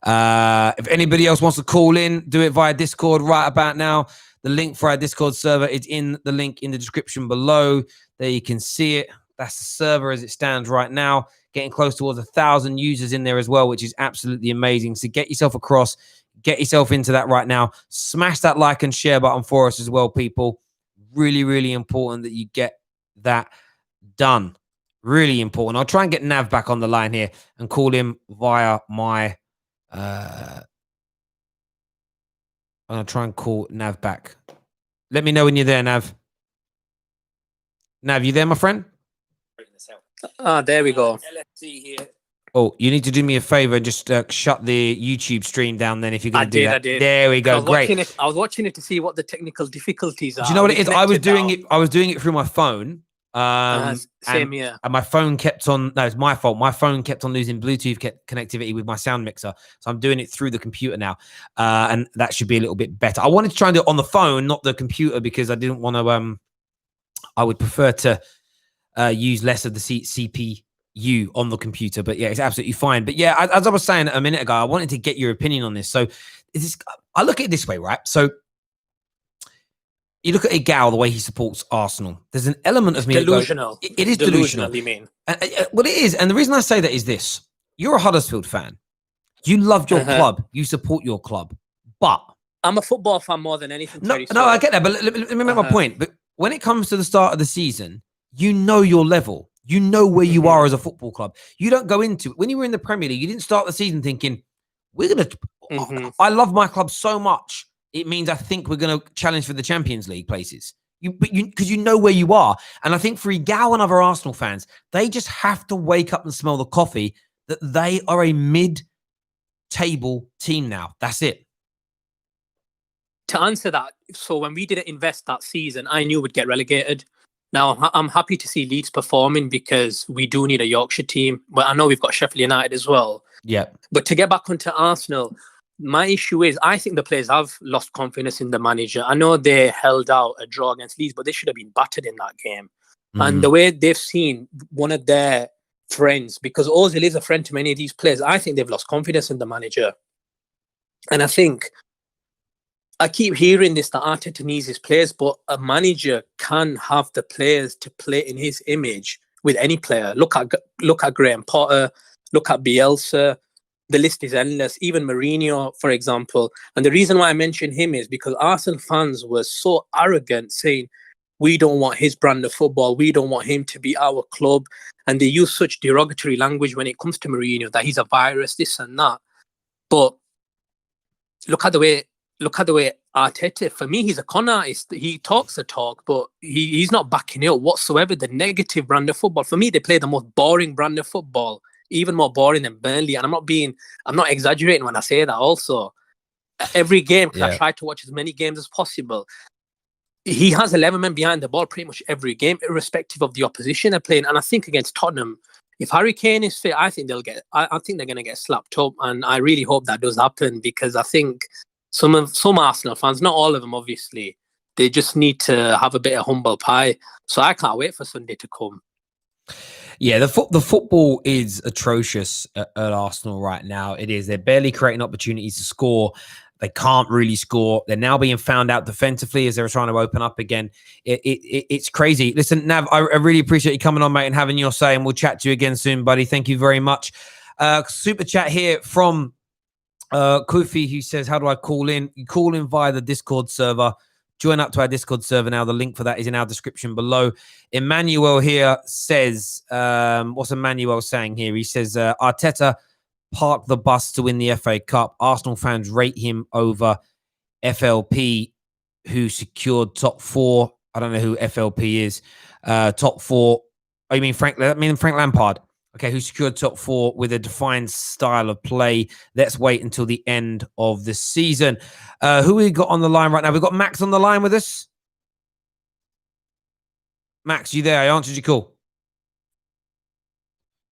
If anybody else wants to call in, do it via Discord right about now. The link for our Discord server is in the link in the description below. There you can see it. That's the server as it stands right now. Getting close towards 1,000 users in there as well, which is absolutely amazing. So get yourself across, get yourself into that right now. Smash that like and share button for us as well, people. Really, really important that you get that done. Really important. I'll try and get Nav back on the line here and call him via my... I'm going to try and call Nav back. Let me know when you're there, Nav. Nav, you there, my friend? There we go. LFC here. Oh, you need to do me a favor and just shut the YouTube stream down then if you're going to do that. I did. There we go. Great. I was watching it to see what the technical difficulties are. Do you know what it is? I was doing it through my phone. Same here. And my phone kept on... No, it's my fault. My phone kept on losing Bluetooth connectivity with my sound mixer. So I'm doing it through the computer now. And that should be a little bit better. I wanted to try and do it on the phone, not the computer, because I didn't want to... I would prefer to use less of the CPU on the computer. But yeah, it's absolutely fine. But yeah, as I was saying a minute ago, I wanted to get your opinion on this. So I look at it this way, right? So you look at Igao, the way he supports Arsenal. There's an element of me delusional. It is delusional. You mean? Well, it is. And the reason I say that is this. You're a Huddersfield fan. You love your club. You support your club. But... I'm a football fan more than anything. No, I get that. But let me make my point. But when it comes to the start of the season, you know your level. You know where you are as a football club. You don't go into it. When you were in the Premier League, you didn't start the season thinking, I love my club so much. It means I think we're going to challenge for the Champions League places. Because you know where you are. And I think for Igal and other Arsenal fans, they just have to wake up and smell the coffee that they are a mid-table team now. That's it. To answer that, so when we didn't invest that season, I knew we'd get relegated. Now, I'm happy to see Leeds performing because we do need a Yorkshire team. But I know we've got Sheffield United as well. Yeah. But to get back onto Arsenal, my issue is I think the players have lost confidence in the manager. I know they held out a draw against Leeds, but they should have been battered in that game. And the way they've seen one of their friends, because Ozil is a friend to many of these players, I think they've lost confidence in the manager. And I think I keep hearing this, that Arteta needs his players, but a manager can have the players to play in his image with any player. Look at Graham Potter, look at Bielsa. The list is endless. Even Mourinho, for example. And the reason why I mention him is because Arsenal fans were so arrogant, saying, we don't want his brand of football. We don't want him to be our club. And they use such derogatory language when it comes to Mourinho, that he's a virus, this and that. But look at the way Arteta, for me, he's a con artist. He talks the talk, but he's not backing it up whatsoever. The negative brand of football. For me, they play the most boring brand of football, even more boring than Burnley. And I'm not exaggerating when I say that also. Every game, because I try to watch as many games as possible, he has 11 men behind the ball pretty much every game, irrespective of the opposition they're playing. And I think against Tottenham, if Harry Kane is fit, I think they're going to get slapped up. And I really hope that does happen, because I think some Arsenal fans, not all of them, obviously, they just need to have a bit of humble pie. So I can't wait for Sunday to come. Yeah, the football is atrocious at Arsenal right now. It is. They're barely creating opportunities to score. They can't really score. They're now being found out defensively as they're trying to open up again. It's crazy. Listen, Nav, I really appreciate you coming on, mate, and having your say, and we'll chat to you again soon, buddy. Thank you very much. Super chat here from Kofi, who says, how do I call in? You call in via the Discord server. Join up to our Discord server now. The link for that is in our description below. Emmanuel here says, what's Emmanuel saying here? He says, Arteta parked the bus to win the FA Cup. Arsenal fans rate him over FLP, who secured top four. I don't know who FLP is. Top four. Oh, you mean Frank Lampard? Okay, who secured top four with a defined style of play. Let's wait until the end of the season. Who we got on the line right now? We've got Max on the line with us. Max, you there? I answered your call.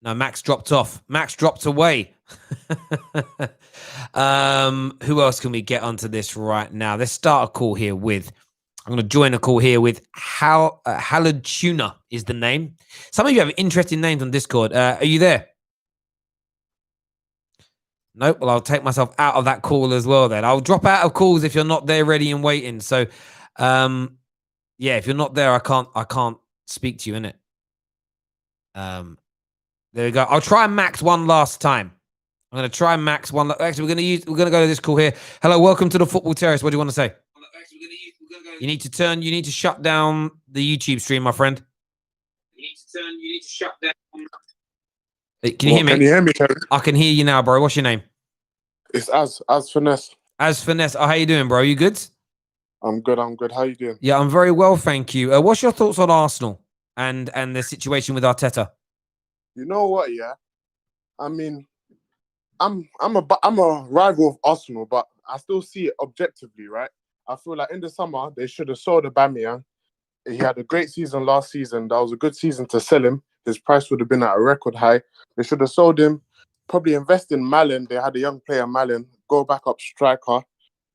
No, Max dropped off. Max dropped away. Who else can we get onto this right now? Let's start a call here with... I'm going to join a call here with Halad Tuna is the name. Some of you have interesting names on Discord. Are you there? Nope. Well, I'll take myself out of that call as well then. I'll drop out of calls if you're not there ready and waiting. So, yeah, if you're not there, I can't speak to you, innit? There we go. I'll try Max one last time. I'm going to try Max one. Actually, we're going to go to this call here. Hello, welcome to the Football Terrace. What do you want to say? You need to shut down the YouTube stream, my friend. You need to shut down. Can you hear me? Can you hear me, Terry? I can hear you now, bro. What's your name? It's As Finesse. As Finesse. Oh, how you doing, bro? You good? I'm good. How you doing? Yeah, I'm very well, thank you. What's your thoughts on Arsenal and the situation with Arteta? You know what? Yeah, I mean, I'm a rival of Arsenal, but I still see it objectively, right? I feel like in the summer, they should have sold Aubameyang. He had a great season last season. That was a good season to sell him. His price would have been at a record high. They should have sold him, probably invest in Malin. They had a young player, Malin, go back up striker.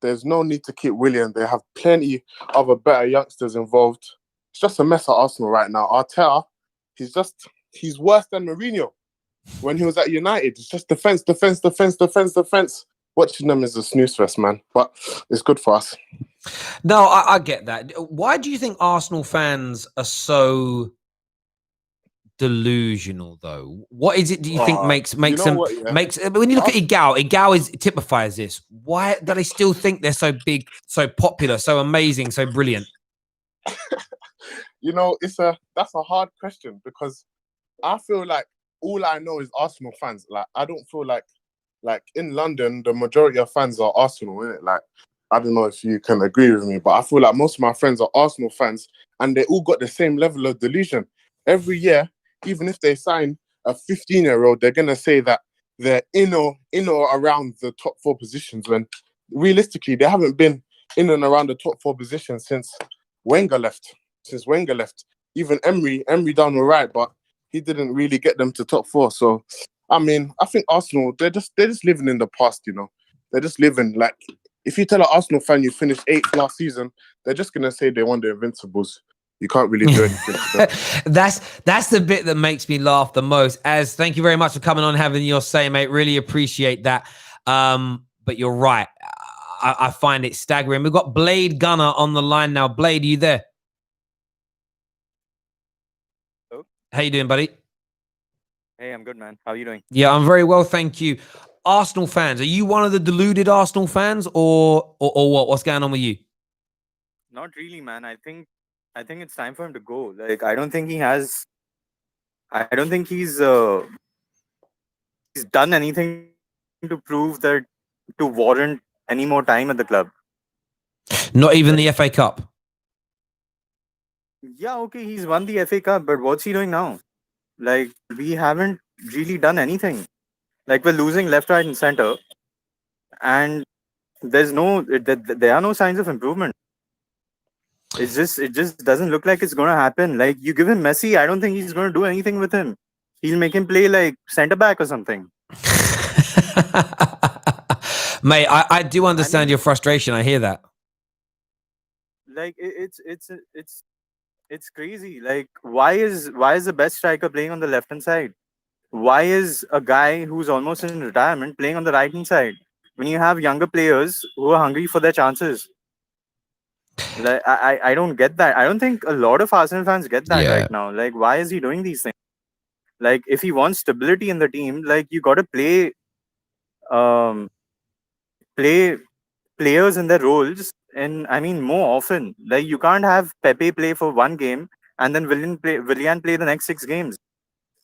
There's no need to keep William. They have plenty of better youngsters involved. It's just a mess at Arsenal right now. Arteta, he's worse than Mourinho when he was at United. It's just defense. Watching them is a snooze fest, man. But it's good for us. No, I get that. Why do you think Arsenal fans are so delusional, though? What is it do you think makes when you look at Igal typifies this. Why do they still think they're so big, so popular, so amazing, so brilliant? That's a hard question, because I feel like all I know is Arsenal fans. Like, I don't feel like like in London, the majority of fans are Arsenal, innit? Like, I don't know if you can agree with me, but I feel like most of my friends are Arsenal fans, and they all got the same level of delusion. Every year, even if they sign a 15-year-old, they're gonna say that they're in or around the top 4 positions, when realistically they haven't been in and around the top 4 positions since Wenger left. Even Emery done all right, but he didn't really get them to top 4. So, I mean, I think Arsenal, they're just living in the past, you know. They're just living like, if you tell an Arsenal fan you finished 8th last season, they're just gonna say they won the Invincibles. You can't really do anything to them. That's the bit that makes me laugh the most. As thank you very much for coming on, having your say, mate. Really appreciate that. But you're right. I find it staggering. We've got Blade Gunner on the line now. Blade, are you there? Hello. How you doing, buddy? Hey, I'm good, man. How are you doing? Yeah, I'm very well, thank you. Arsenal fans, are you one of the deluded Arsenal fans, or what? What's going on with you? Not really, man. I think it's time for him to go. Like, I don't think he's done anything to prove that, to warrant any more time at the club. Not even the FA Cup. Yeah, okay, he's won the FA Cup, but what's he doing now? Like, we haven't really done anything. Like, we're losing left, right, and center, and there are no signs of improvement. It just doesn't look like it's going to happen. Like, you give him Messi, I don't think he's going to do anything with him. He'll make him play like centre back or something. Mate, I do understand your frustration. I hear that. Like, it's crazy. Like, why is the best striker playing on the left hand side? Why is a guy who's almost in retirement playing on the right hand side when you have younger players who are hungry for their chances? Like, I don't get that. I don't think a lot of Arsenal fans get that right now. Like, why is he doing these things? Like, if he wants stability in the team, like, you got to play players in their roles, and I mean more often. Like, you can't have Pepe play for one game and then Willian play the next 6 games,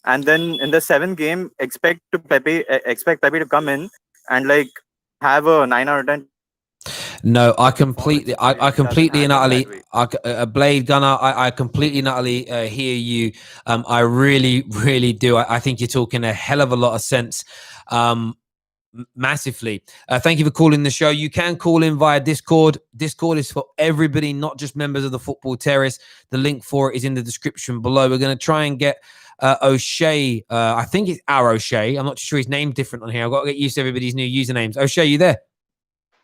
and then in the 7th game expect Pepe to come in and like have a 9 out of 10. No, I completely and utterly, Blade Gunner, I completely and utterly hear you. I really, really do. I think you're talking a hell of a lot of sense. Massively. Thank you for calling the show. You can call in via Discord. Discord is for everybody, not just members of the Football Terrace. The link for it is in the description below. We're going to try and get O'Shea. I think it's our O'Shea. I'm not sure his name's different on here. I've got to get used to everybody's new usernames. O'Shea, you there?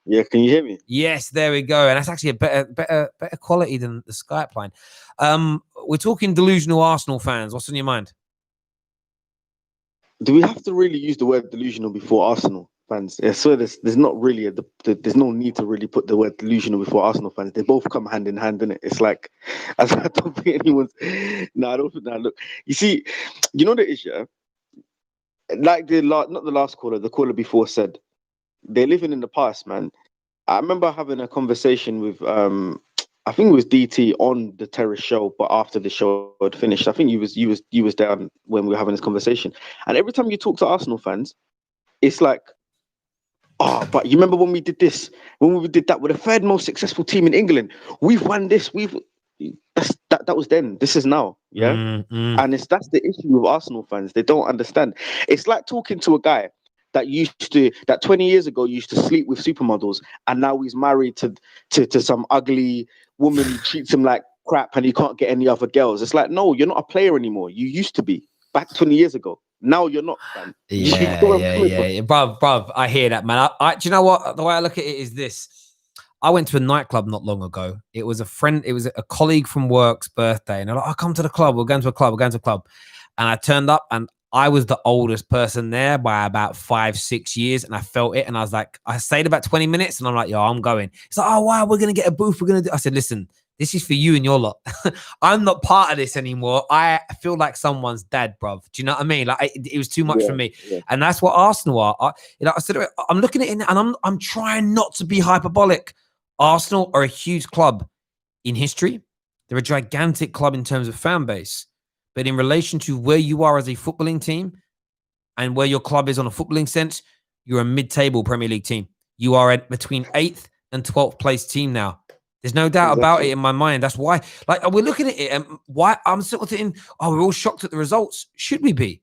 Yeah, can you hear me? Yes, there we go. And that's actually a better quality than the Skype line. We're talking delusional Arsenal fans. What's on your mind? Do we have to really use the word delusional before Arsenal fans? I swear there's not really there's no need to really put the word delusional before Arsenal fans. They both come hand in hand, innit? It's like, I don't think anyone's. No, I don't think that. Look, you see, you know the issue. Like not the last caller, the caller before said, they're living in the past, man. I remember having a conversation with I think it was DT on the Terrace show, but after the show had finished. I think you was down when we were having this conversation. And every time you talk to Arsenal fans, it's like, oh, but you remember when we did this, when we did that, we're the 3rd most successful team in England. We've won this. That was then. This is now. Yeah. And that's the issue with Arsenal fans. They don't understand. It's like talking to a guy that 20 years ago used to sleep with supermodels, and now he's married to some ugly woman who treats him like crap and he can't get any other girls. It's like, no, you're not a player anymore. You used to be back 20 years ago. Now you're not, man. Yeah. Bruv, I hear that, man. Do you know what? The way I look at it is this. I went to a nightclub not long ago. It was a colleague from work's birthday, and they're like, "Oh, come to the club. We're going to a club. And I turned up, and I was the oldest person there by about 5-6 years, and I felt it. And I was like, I stayed about 20 minutes, and I'm like, yo, I'm going. It's like, oh, wow, we're going to get a booth. I said, listen, this is for you and your lot. I'm not part of this anymore. I feel like someone's dad, bruv. Do you know what I mean? Like, it was too much for me. Yeah. And that's what Arsenal are. I said, I'm looking at it, and I'm trying not to be hyperbolic. Arsenal are a huge club in history. They're a gigantic club in terms of fan base. But in relation to where you are as a footballing team and where your club is on a footballing sense, you're a mid-table Premier League team. You are between 8th and 12th place team now. There's no doubt about it in my mind. That's why, like, we're looking at it and why I'm sort of thinking, we're all shocked at the results. Should we be?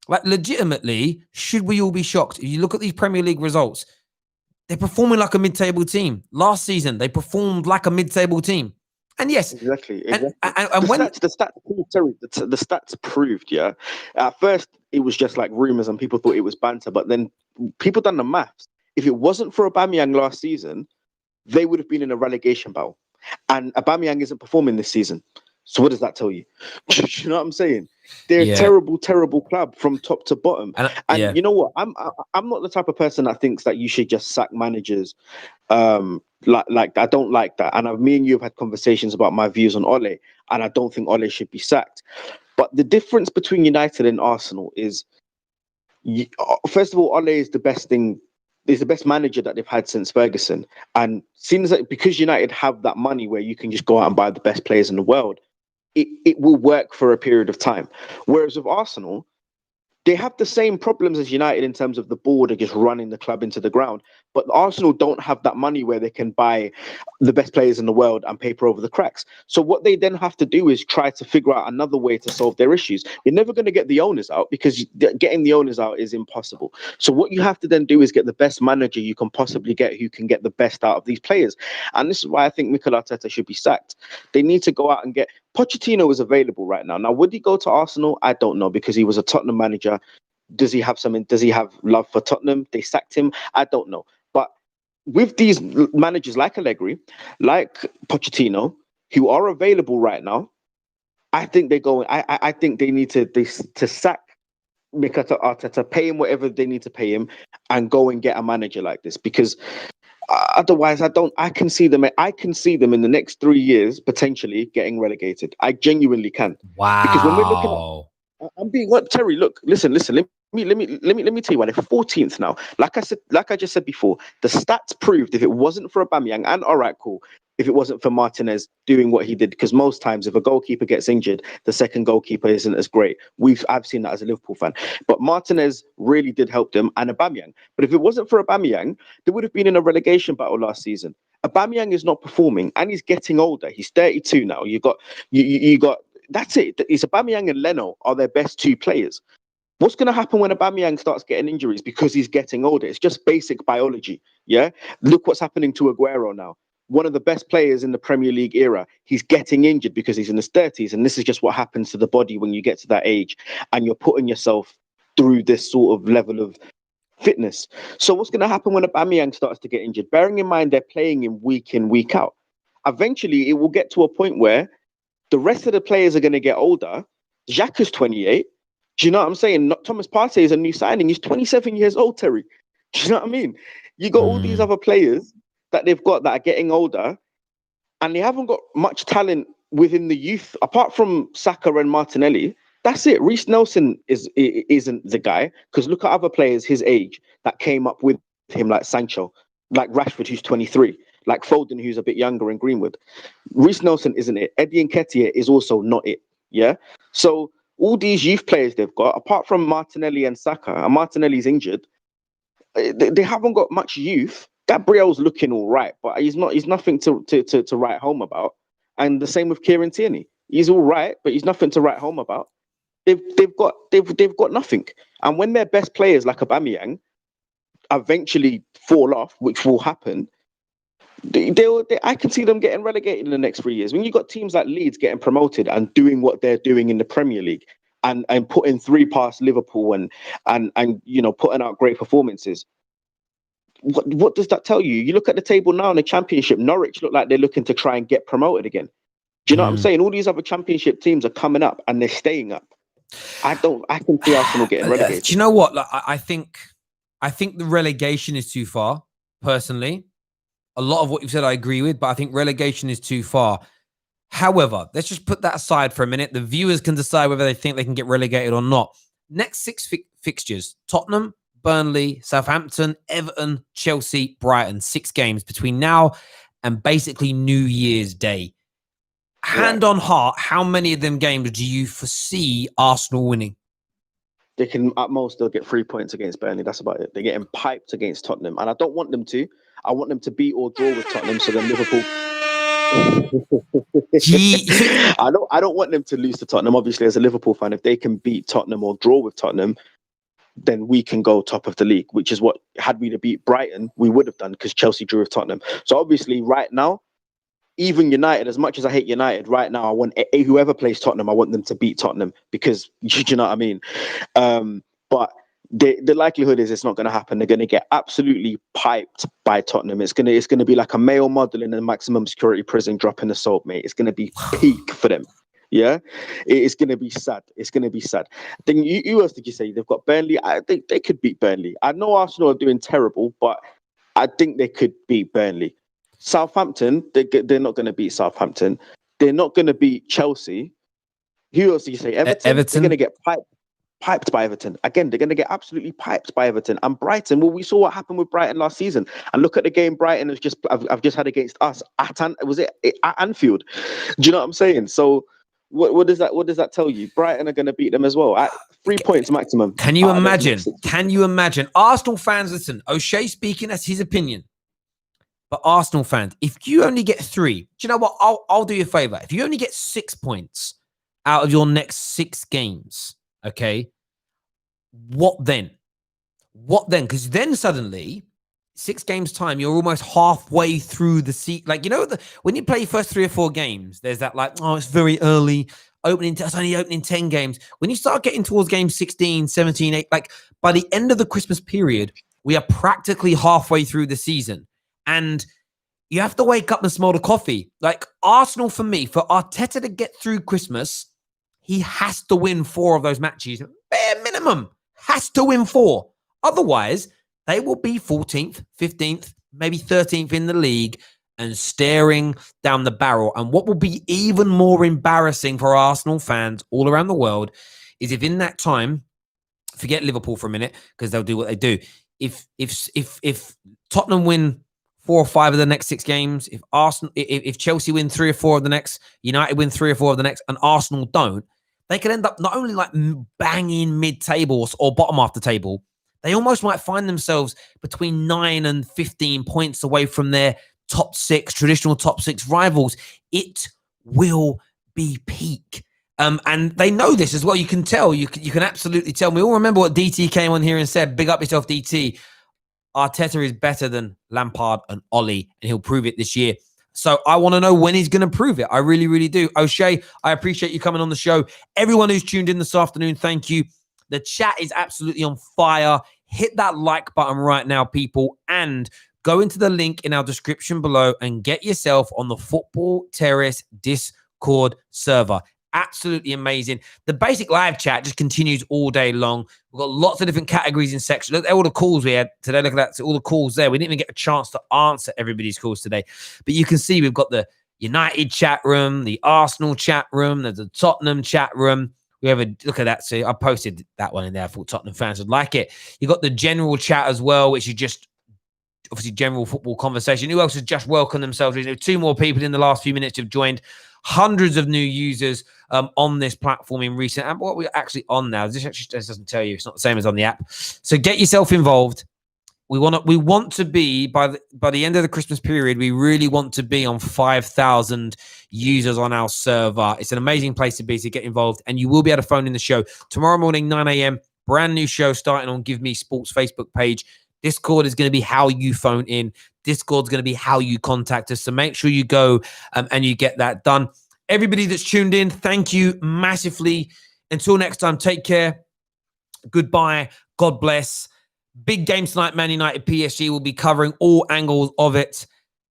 Like, legitimately, should we all be shocked? If you look at these Premier League results, they're performing like a mid-table team. Last season, they performed like a mid-table team. And yes, exactly. And The stats proved, Terry, the stats proved, yeah. At first, it was just like rumors and people thought it was banter, but then people done the maths. If it wasn't for Aubameyang last season, they would have been in a relegation battle. And Aubameyang isn't performing this season. So what does that tell you? Do you know what I'm saying? They're a terrible, terrible club from top to bottom. And you know what? I'm not the type of person that thinks that you should just sack managers. Like I don't like that. And me and you have had conversations about my views on Ole, and I don't think Ole should be sacked. But the difference between United and Arsenal is, first of all, Ole is the best thing. He's the best manager that they've had since Ferguson. And seems like because United have that money where you can just go out and buy the best players in the world, it will work for a period of time. Whereas with Arsenal, they have the same problems as United in terms of the board are just running the club into the ground. But Arsenal don't have that money where they can buy the best players in the world and paper over the cracks. So what they then have to do is try to figure out another way to solve their issues. You're never going to get the owners out because getting the owners out is impossible. So what you have to then do is get the best manager you can possibly get who can get the best out of these players. And this is why I think Mikel Arteta should be sacked. They need to go out and get... Pochettino is available right now. Now, would he go to Arsenal? I don't know, because he was a Tottenham manager. Does he have love for Tottenham? They sacked him. I don't know. But with these managers like Allegri, like Pochettino, who are available right now, I think they go. I think they need to sack Mikel Arteta, pay him whatever they need to pay him, and go and get a manager like this. Because otherwise, I can see them in the next 3 years potentially getting relegated. I genuinely can. Wow. Because when we're looking at, I'm being what Terry. Look, listen. Let me tell you why they're 14th now. Like I just said before, the stats proved if it wasn't for Aubameyang, and all right, cool. If it wasn't for Martinez doing what he did, because most times if a goalkeeper gets injured, the second goalkeeper isn't as great. I've seen that as a Liverpool fan. But Martinez really did help them, and Aubameyang. But if it wasn't for Aubameyang, they would have been in a relegation battle last season. Aubameyang is not performing, and he's getting older. He's 32 now. You got that's it. It's Aubameyang and Leno are their best two players. What's going to happen when Aubameyang starts getting injuries because he's getting older? It's just basic biology. Yeah. Look what's happening to Aguero now. One of the best players in the Premier League era. He's getting injured because he's in his 30s. And this is just what happens to the body when you get to that age and you're putting yourself through this sort of level of fitness. So what's going to happen when Aubameyang starts to get injured? Bearing in mind, they're playing him week in, week out. Eventually, it will get to a point where the rest of the players are going to get older. Xhaka is 28. Do you know what I'm saying? Thomas Partey is a new signing. He's 27 years old, Terry. Do you know what I mean? You got all these other players that they've got that are getting older, and they haven't got much talent within the youth, apart from Saka and Martinelli. That's it. Reece Nelson isn't the guy, because look at other players his age that came up with him, like Sancho, like Rashford, who's 23, like Foden, who's a bit younger, and Greenwood. Reece Nelson isn't it. Eddie Nketiah is also not it. Yeah. So all these youth players they've got, apart from Martinelli and Saka, and Martinelli's injured, they haven't got much youth. Gabriel's looking all right, but he's nothing to write home about. And the same with Kieran Tierney. He's all right, but he's nothing to write home about. They've got nothing. And when their best players like Aubameyang eventually fall off, which will happen, I can see them getting relegated in the next 3 years. When you've got teams like Leeds getting promoted and doing what they're doing in the Premier League and putting 3 past Liverpool and putting out great performances, what does that tell you? You look at the table now in the Championship, Norwich look like they're looking to try and get promoted again. Do you know what I'm saying? All these other Championship teams are coming up and they're staying up. I can see Arsenal getting relegated. Do you know what? Like, I think the relegation is too far, personally. A lot of what you've said I agree with, but I think relegation is too far. However, let's just put that aside for a minute. The viewers can decide whether they think they can get relegated or not. Next 6 fixtures: Tottenham, Burnley, Southampton, Everton, Chelsea, Brighton. 6 games between now and basically New Year's Day. Hand on heart, how many of them games do you foresee Arsenal winning? They can, at most, they'll get 3 points against Burnley. That's about it. They're getting piped against Tottenham. And I don't want them to. I want them to beat or draw with Tottenham. So then Liverpool. I don't want them to lose to Tottenham. Obviously, as a Liverpool fan, if they can beat Tottenham or draw with Tottenham, then we can go top of the league, which is what, had we to beat Brighton, we would have done, because Chelsea drew with Tottenham. So obviously, right now, even United, as much as I hate United, right now, I want whoever plays Tottenham, I want them to beat Tottenham, because you know what I mean. But the likelihood is it's not going to happen. They're going to get absolutely piped by Tottenham. It's going to be like a male model in a maximum security prison dropping assault, mate. It's going to be peak for them. Yeah, it's going to be sad. It's going to be sad. Then who else did you say? They've got Burnley. I think they could beat Burnley. I know Arsenal are doing terrible, but I think they could beat Burnley. Southampton, they're not going to beat Southampton. They're not going to beat Chelsea. Who else did you say? Everton. They're going to get piped by Everton. Again, they're going to get absolutely piped by Everton. And Brighton, well, we saw what happened with Brighton last season. And look at the game Brighton has I've just had against us at Anfield. Do you know what I'm saying? So what does that tell you? Brighton are going to beat them as well at 3 points maximum. Can you imagine? Can you imagine? Arsenal fans, listen, O'Shea speaking, that's his opinion. But Arsenal fans, if you only get 3, do you know what? I'll do you a favor. If you only get 6 points out of your next 6 games, okay, what then? What then? Because then suddenly, 6 games time, you're almost halfway through the season. Like, you know, when you play your first 3 or 4 games, there's that like, oh, it's very early. It's only opening 10 games. When you start getting towards game 16, 17, 8, like by the end of the Christmas period, we are practically halfway through the season. And you have to wake up and smell the coffee. Like Arsenal, for me, for Arteta to get through Christmas, he has to win 4 of those matches. Bare minimum. Has to win 4. Otherwise, they will be 14th, 15th, maybe 13th in the league and staring down the barrel. And what will be even more embarrassing for Arsenal fans all around the world is if in that time, forget Liverpool for a minute, because they'll do what they do. If Tottenham win 4 or 5 of the next 6 games, if Chelsea win 3 or 4 of the next, United win 3 or 4 of the next, and Arsenal don't, they could end up not only like banging mid-table or bottom half the table, they almost might find themselves between 9 and 15 points away from their traditional top 6 rivals. It will be peak. And they know this as well. You can tell. You can absolutely tell. We all remember what DT came on here and said. Big up yourself, DT. Arteta is better than Lampard and Ollie, and he'll prove it this year. So I want to know when he's going to prove it. I really, really do. O'Shea, I appreciate you coming on the show. Everyone who's tuned in this afternoon, thank you. The chat is absolutely on fire. Hit that like button right now, people, and go into the link in our description below and get yourself on the Football Terrace Discord server. Absolutely amazing. The basic live chat just continues all day long. We've got lots of different categories in sections. Look at all the calls we had today. Look at that. All the calls there. We didn't even get a chance to answer everybody's calls today. But you can see we've got the United chat room, the Arsenal chat room, there's the Tottenham chat room. We have a look at that. So I posted that one in there. I thought Tottenham fans would like it. You got the general chat as well, which is just obviously general football conversation. Who else has just welcomed themselves? There's 2 more people in the last few minutes who've joined. Hundreds of new users on this platform in recent. And what we're actually on now, this doesn't tell you. It's not the same as on the app. So get yourself involved. We want to be by the end of the Christmas period. We really want to be on 5,000 users on our server. It's an amazing place to be, to get involved, and you will be able to phone in the show tomorrow morning, 9 a.m. Brand new show starting on Give Me Sports Facebook page. Discord is going to be how you phone in. Discord's going to be how you contact us. So make sure you go and you get that done. Everybody that's tuned in, thank you massively. Until next time, take care. Goodbye. God bless. Big game tonight, Man United PSG. Will be covering all angles of it.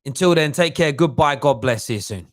Until then, take care. Goodbye. God bless. See you soon.